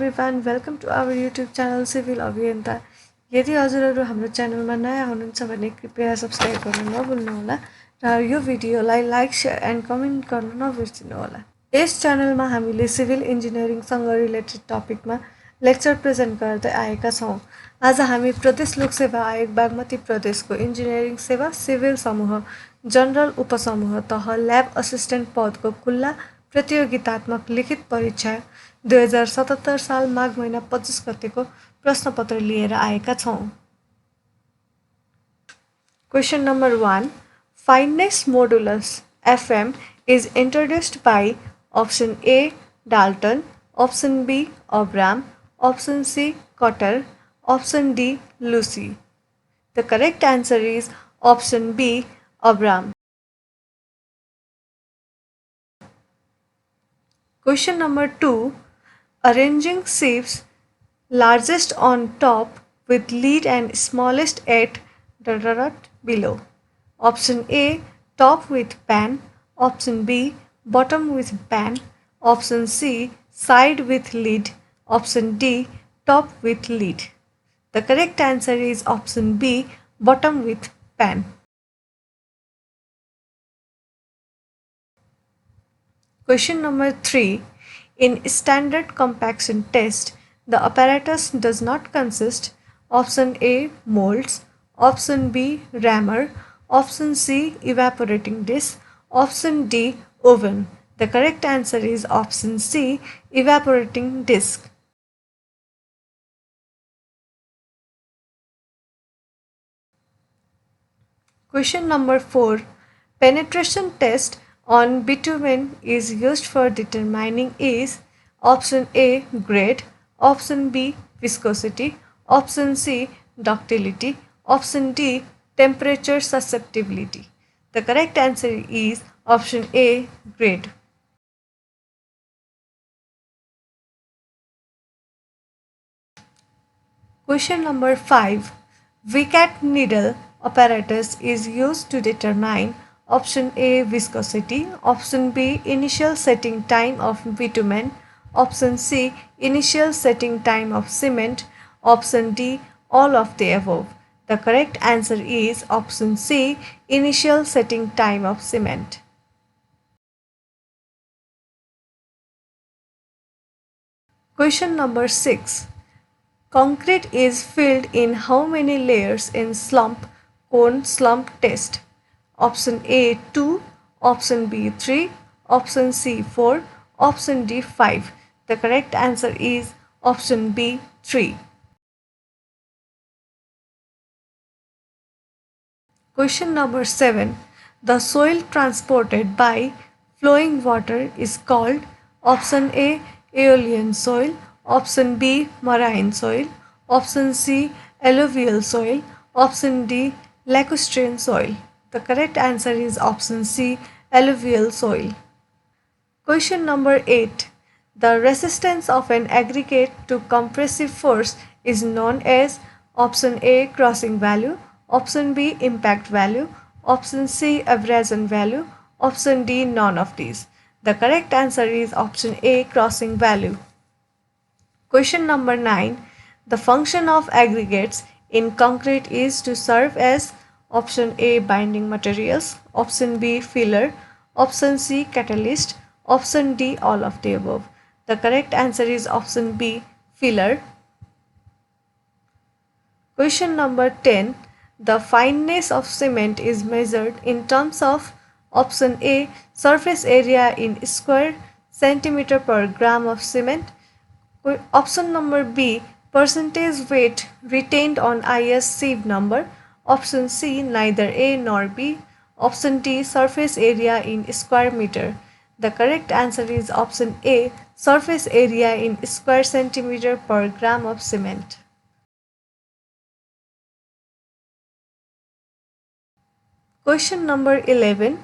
Everyone welcome to our YouTube channel civil अभियन्ता। यदि हजुरहरू हाम्रो च्यानलमा नयाँ हुनुहुन्छ भने कृपया सब्सक्राइब गर्न नभुल्नुहोला र यो भिडियोलाई लाइक शेयर एन्ड कमेन्ट गर्न नबिर्सिनुहोला। यस च्यानलमा हामीले सिभिल इन्जिनियरिङसँग रिलेटेड टपिकमा लेक्चर प्रेजेन्ट गर्दै आएका छौँ। आज हामी प्रदेश लोकसेवा आयोग बागमती प्रदेशको इन्जिनियरिङ सेवा सिभिल समूह जनरल उपसमूह तह ल्याब असिस्टेन्ट पदको खुल्ला प्रतियोगितात्मक लिखित परीक्षा 2077 साल माघ महिना 25 गतेको प्रश्नपत्र लिएर आएका छौँ। Question number 1. Fineness modulus Fm is introduced by option A. Dalton, option B. Abram, option C. Cotter, option D. Lucy. The correct answer is option B. Abram. Question number 2. Arranging sheaves largest on top with lead and smallest at below. Option A. Top with pan. Option B. Bottom with pan. Option C. Side with lead. Option D. Top with lead. The correct answer is option B. Bottom with pan. Question number 3. In standard compaction test, the apparatus does not consist option A. molds, option B. rammer, option C. evaporating dish, option D. oven. The correct answer is option C. evaporating disk. Question number 4. Penetration test on bitumen is used for determining is option A. grade, option B. viscosity, option C. ductility, option D. temperature susceptibility. The correct answer is option A. grade. Question number 5. VCAT needle apparatus is used to determine option A. viscosity, option B. initial setting time of bitumen, option C. initial setting time of cement, option D. all of the above. The correct answer is option C. initial setting time of cement. Question number 6. Concrete is filled in how many layers in slump cone slump test? Option A 2, option B 3, option C 4, option D 5. The correct answer is option B 3. Question number 7. The soil transported by flowing water is called option A. aeolian soil, option B. marine soil, option C. alluvial soil, option D. lacustrine soil. The correct answer is option C. alluvial soil. Question number 8. The resistance of an aggregate to compressive force is known as option A. crossing value, option B. impact value, option C. abrasion value, option D. none of these. The correct answer is option A. crossing value. Question number 9. The function of aggregates in concrete is to serve as option A. binding materials, option B. filler, option C. catalyst, option D. all of the above. The correct answer is option B. filler. Question number 10. The fineness of cement is measured in terms of option A. surface area in square centimeter per gram of cement, option number B. percentage weight retained on IS sieve number, option C. neither A nor B, option D. surface area in square meter. The correct answer is option A. surface area in square centimeter per gram of cement. Question number 11.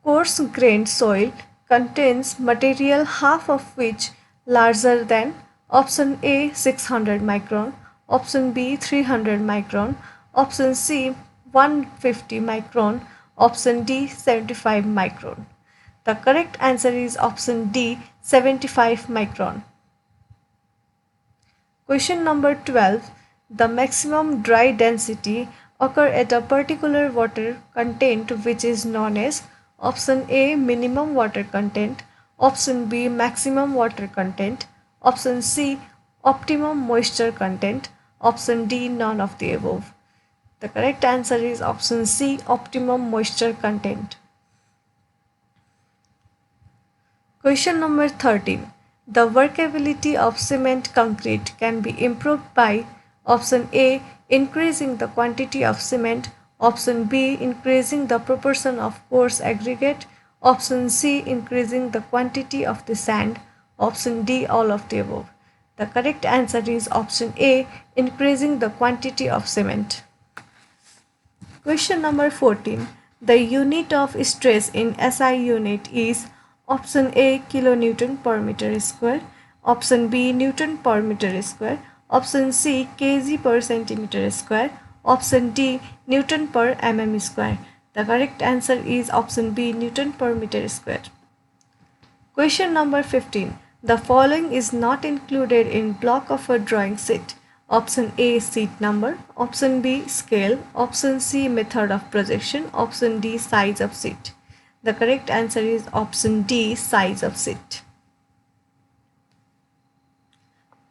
Coarse grained soil contains material half of which larger than option A 600 micron, option B 300 micron, option C 150 micron, option D 75 micron. The correct answer is option D 75 micron. Question number 12. The maximum dry density occur at a particular water content which is known as option A minimum water content, option B maximum water content, option C optimum moisture content, option D none of the above. The correct answer is option C optimum moisture content. Question number 13. The workability of cement concrete can be improved by option A increasing the quantity of cement, option B increasing the proportion of coarse aggregate, option C increasing the quantity of the sand, option D all of the above. The correct answer is option A increasing the quantity of cement. Question number 14. The unit of stress in SI unit is option A kilonewton per meter square, option B Newton per meter square, option C kg per centimeter square, option D Newton per mm square. The correct answer is option B Newton per meter square. Question number 15. The following is not included in block of a drawing sheet. Option A sheet number, option B scale, option C method of projection, option D size of sheet. The correct answer is option D size of sheet.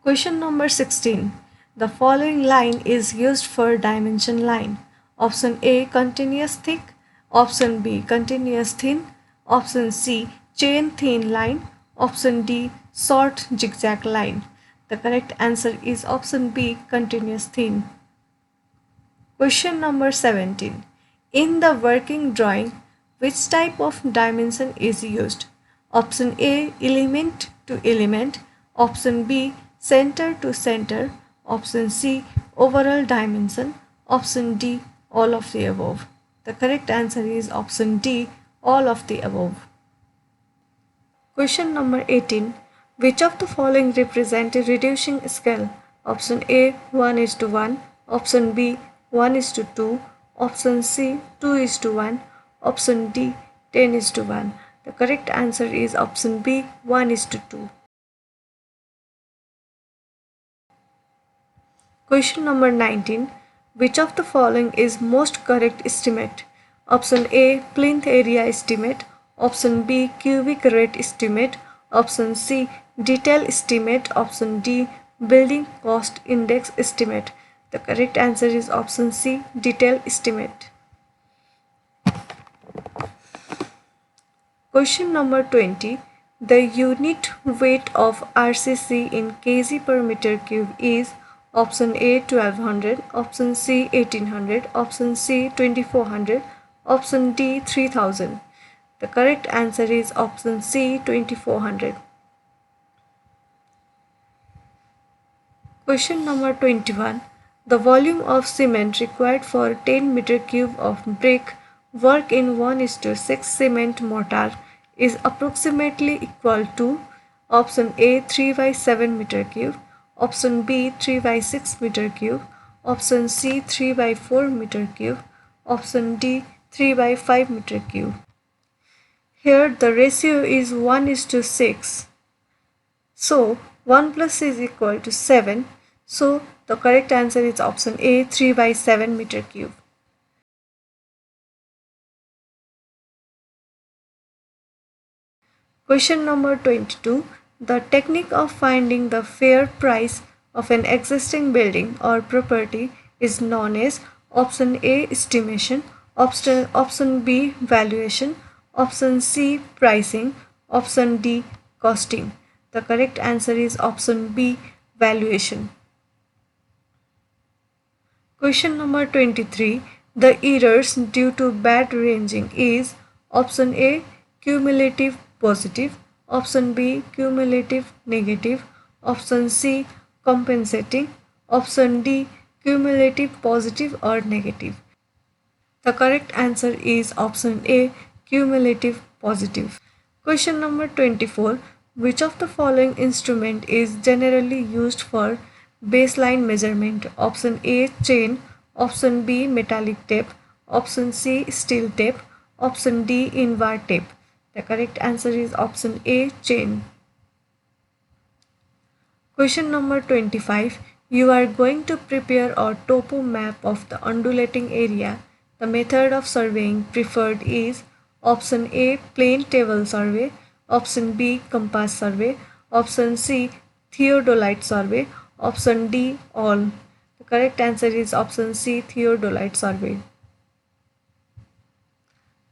Question number 16. The following line is used for dimension line. Option A continuous thick, option B continuous thin, option C chain thin line, option D short zigzag line. The correct answer is option B continuous thin. Question number 17. In the working drawing, which type of dimension is used? Option A element to element, option B center to center, option C overall dimension, option D all of the above. The correct answer is option D all of the above. Question number 18. Which of the following represent a reducing scale? Option A 1:1, option B 1:2, option C 2:1, option D 10:1. The correct answer is option B 1:2. Question number 19. Which of the following is most correct estimate? Option A plinth area estimate, option B cubic rate estimate, option C detail estimate, option D building cost index estimate. The correct answer is option C detail estimate. Question number 20. The unit weight of RCC in kg per meter cube is option A 1200, option C 1800, option C 2400, option D 3000. The correct answer is option C 2400. Question number 21. The volume of cement required for 10 meter cube of brick work in 1:6 cement mortar is approximately equal to option A 3/7 meter cube, option B 3/6 meter cube, option C 3/4 meter cube, option D 3/5 meter cube. Here the ratio is 1:6. So 1 plus is equal to 7. So the correct answer is option A 3/7 meter cube. Question number 22. The technique of finding the fair price of an existing building or property is known as option A estimation, option B valuation, option C pricing, option D costing. The correct answer is option B valuation. Question number 23. The errors due to bad ranging is option A cumulative positive, option B cumulative negative, option C compensating, option D cumulative positive or negative. The correct answer is option A cumulative positive. Question number 24. Which of the following instrument is generally used for baseline measurement? Option A chain, option B metallic tape, option C steel tape, option D invar tape. The correct answer is option A chain. Question number 25. You are going to prepare a topo map of the undulating area. The method of surveying preferred is option A plane table survey, option B compass survey, option C theodolite survey, option D all. The correct answer is option C theodolite survey.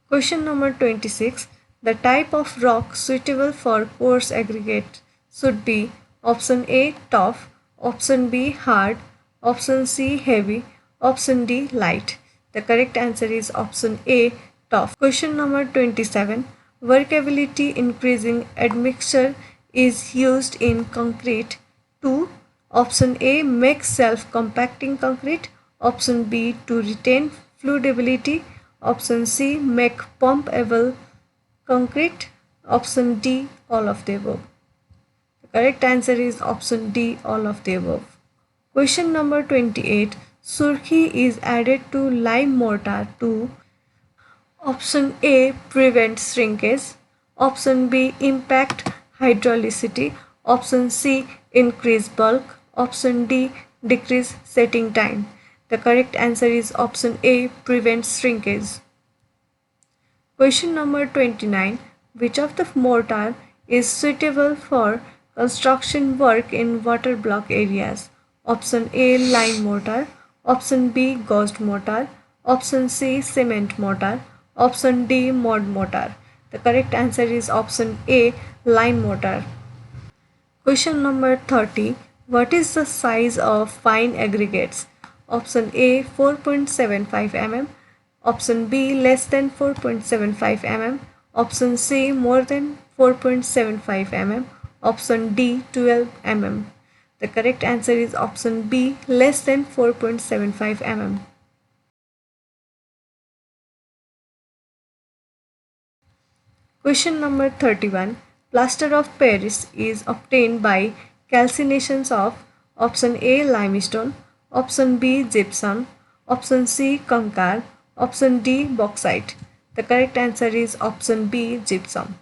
Question number 26. The type of rock suitable for coarse aggregate should be option A tough, option B hard, option C heavy, option D light. The correct answer is option A tough. Question number 27. Workability increasing admixture is used in concrete to option A make self compacting concrete, option B to retain fluidity, option C make pumpable concrete, option D all of the above. The correct answer is option D all of the above. Question number 28. Surki is added to lime mortar to option A prevent shrinkage, option B impact hydraulicity, option C increase bulk, option D decrease setting time. The correct answer is option A prevent shrinkage. Question number 29. Which of the mortar is suitable for construction work in water block areas? Option A lime mortar, option B ghost mortar, option C cement mortar, option D mud mortar. The correct answer is option A lime mortar. Question number 30. What is the size of fine aggregates? Option A 4.75 mm, option B less than 4.75 mm, option C more than 4.75 mm, option D 12 mm. The correct answer is option B less than 4.75 mm. Question number 31. Plaster of Paris is obtained by calcinations of option A limestone, option B gypsum, option C concar, option D bauxite. The correct answer is option B gypsum.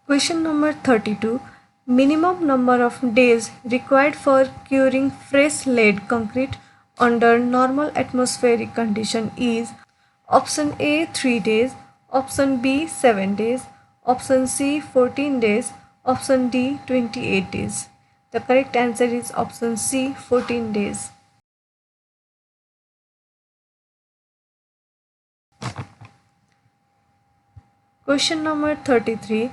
Question number 32. Minimum number of days required for curing fresh laid concrete under normal atmospheric condition is option A 3 days, option B 7 days, option C 14 days, option D 28 days. The correct answer is option C 14 days. Question number 33.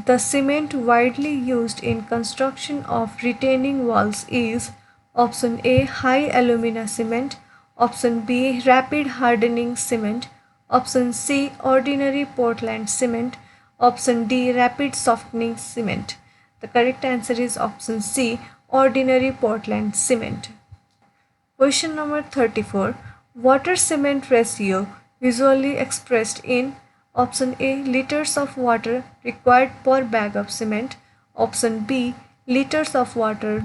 The cement widely used in construction of retaining walls is option A high alumina cement, option B rapid hardening cement, option C ordinary Portland cement, option D rapid softening cement. The correct answer is option C ordinary Portland cement. Question number 34. Water cement ratio usually expressed in option A liters of water required per bag of cement, option B liters of water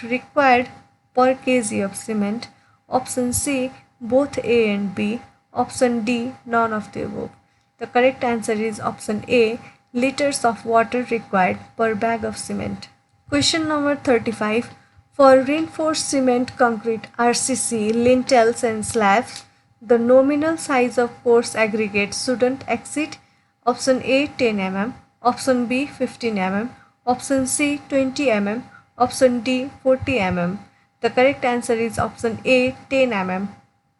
required per kg of cement, option C both A and B, option D none of the above. The correct answer is option A liters of water required per bag of cement. Question number 35. For reinforced cement concrete RCC lintels and slabs, the nominal size of coarse aggregate shouldn't exceed option A 10 mm, option B 15 mm, option C 20 mm, option D 40 mm. The correct answer is option A 10 mm.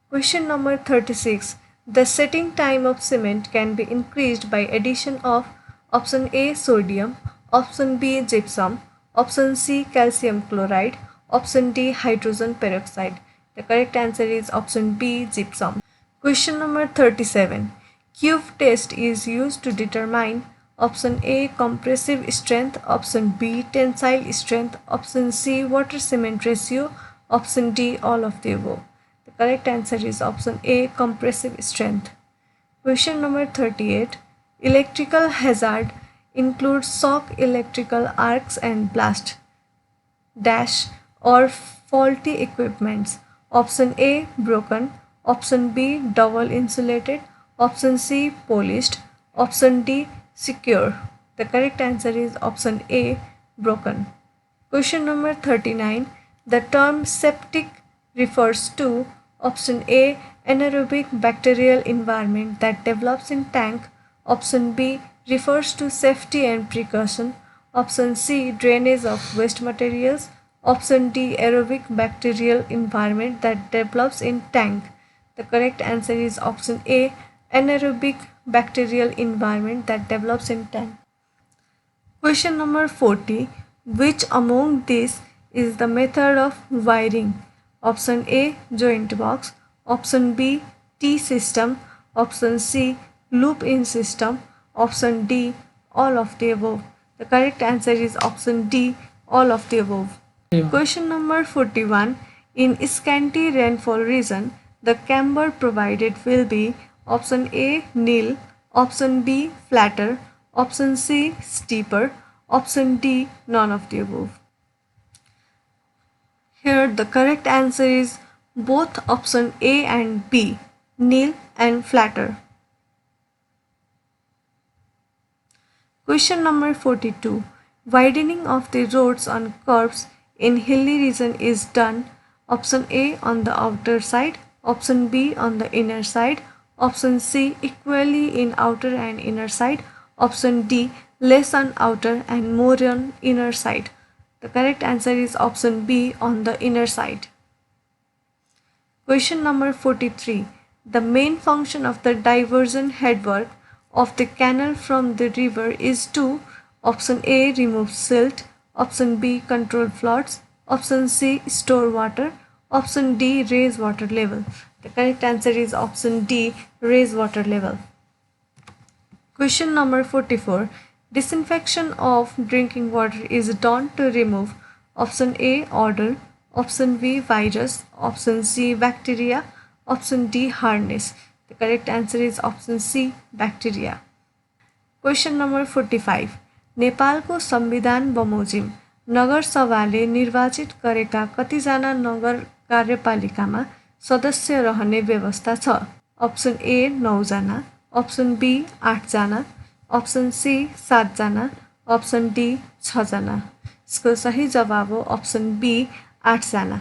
Question number 36. The setting time of cement can be increased by addition of option A sodium, option B gypsum, option C calcium chloride, option D hydrogen peroxide. The correct answer is option B gypsum. Question number 37. Cube test is used to determine option A compressive strength, option B tensile strength, option C water cement ratio, option D all of the above. The correct answer is option A compressive strength. Question number 38. Electrical hazard includes shock electrical arcs and blast dash or faulty equipments. Option A broken, option B double insulated, option C polished, option D secure. The correct answer is option A, broken. Question number 39. The term septic refers to option A, anaerobic bacterial environment that develops in tank. Option B refers to safety and precaution. Option C, drainage of waste materials. Option D, aerobic bacterial environment that develops in tank. The correct answer is option A, anaerobic bacterial environment that develops in tank. Question number 40. Which among these is the method of wiring? Option A, joint box. Option B, T system. Option C, loop-in system. Option D, all of the above. The correct answer is option D, all of the above. Yeah. Question number 41. In scanty rainfall region, the camber provided will be option A, nil. Option B, flatter. Option C, steeper. Option D, none of the above. Here the correct answer is both option A and B, nil and flatter. Question number 42. Widening of the roads on curves in hilly region is done. Option A, on the outer side. Option B, on the inner side. Option C, equally in outer and inner side. Option D, less on outer and more on inner side. The correct answer is option B, on the inner side. Question number 43. The main function of the diversion headwork of the canal from the river is to option A, remove silt. Option B, control floods. Option C, store water. Option D, raise water level. The correct answer is option D, raise water level. Question number 44. Disinfection of drinking water is done to remove option A, odor. Option B, virus. Option C, bacteria. Option D, hardness. The correct answer is option C, bacteria. Question number 45. नेपालको संविधान बमोजिम नगरसभाले निर्वाचित गरेका कतिजना नगर कार्यपालिकामा सदस्य रहने व्यवस्था छ? अप्सन ए 9 जना, अप्सन बी 8 जना, अप्सन सी 7 जना, अप्सन डी 6 जना। इसको सही जवाब हो अप्सन बी 8 जना।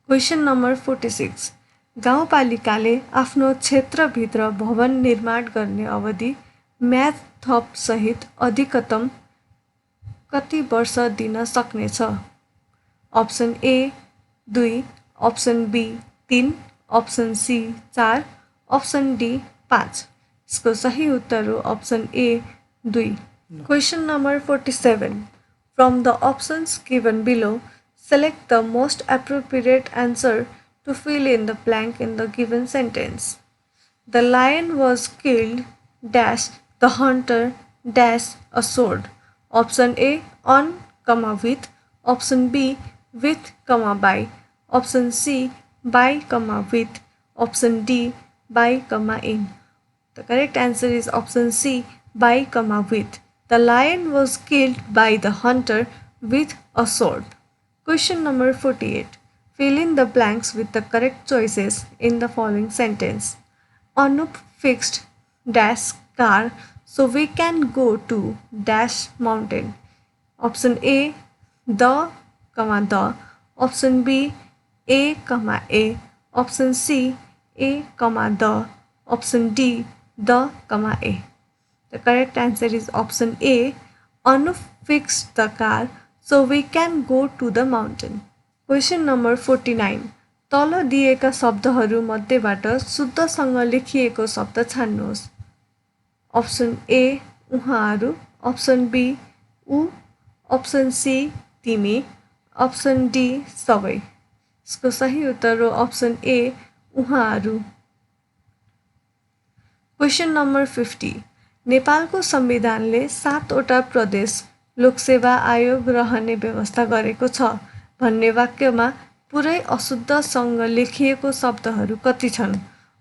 Question number 46। गाउँपालिकाले आफ्नो क्षेत्रभित्र भवन निर्माण गर्ने अवधि म्याद थप सहित अधिकतम कति वर्ष दिन सक्नेछ? Option A 2, option B 3, option C 4, option D 5। इसको सही उत्तर हो option A 2। Question number 47। From the options given below, select the most appropriate answer to fill in the blank in the given sentence. The lion was killed dash the hunter dash a sword. Option A, on, with. Option B, with, by. Option C, by, with. Option D, by, in. The correct answer is option C, by, with. The lion was killed by the hunter with a sword. Question number 48. Fill in the blanks with the correct choices in the following sentence. Anup fixed dash car so we can go to dash mountain. Option A, the. Option B, A, A. Option C, A, the. Option D, the, A. The correct answer is option A. Anup fixed the car so we can go to the mountain. Question number 49. तल दिएका शब्दहरू मध्येबाट शुद्धसँग लेखिएको शब्द छान्नुहोस्। Option A उहाँहरू, option B ऊ, option C तिमी, option D सबै। इसको सही उत्तर हो अप्सन ए उहाँहरू। Question number 50। नेपालको संविधानले 7 वटा प्रदेश लोकसेवा आयोग रहने व्यवस्था गरेको छ भन्ने वाक्यमा पुरै अशुद्धसँग लेखिएको शब्दहरू कति छन्?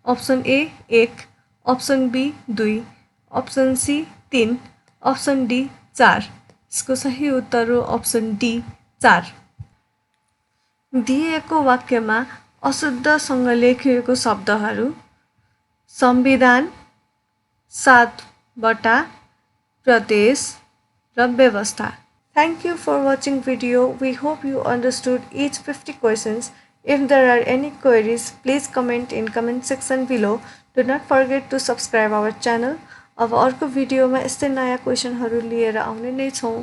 Option A 1, option B 2, option C 3, option D 4। इसको सही उत्तर हो अप्सन डी 4। दिएको वाक्यमा अशुद्धसँग लेखिएको शब्दहरू संविधान 7 वटा प्रदेश र व्यवस्था. Thank you for watching video. We hope you understood each 50 questions. If there are any queries, please comment in comment section below. Do not forget to subscribe our channel. अब अर्को भिडियोमा यस्तै नयाँ क्वेसनहरू लिएर आउने नै छौँ.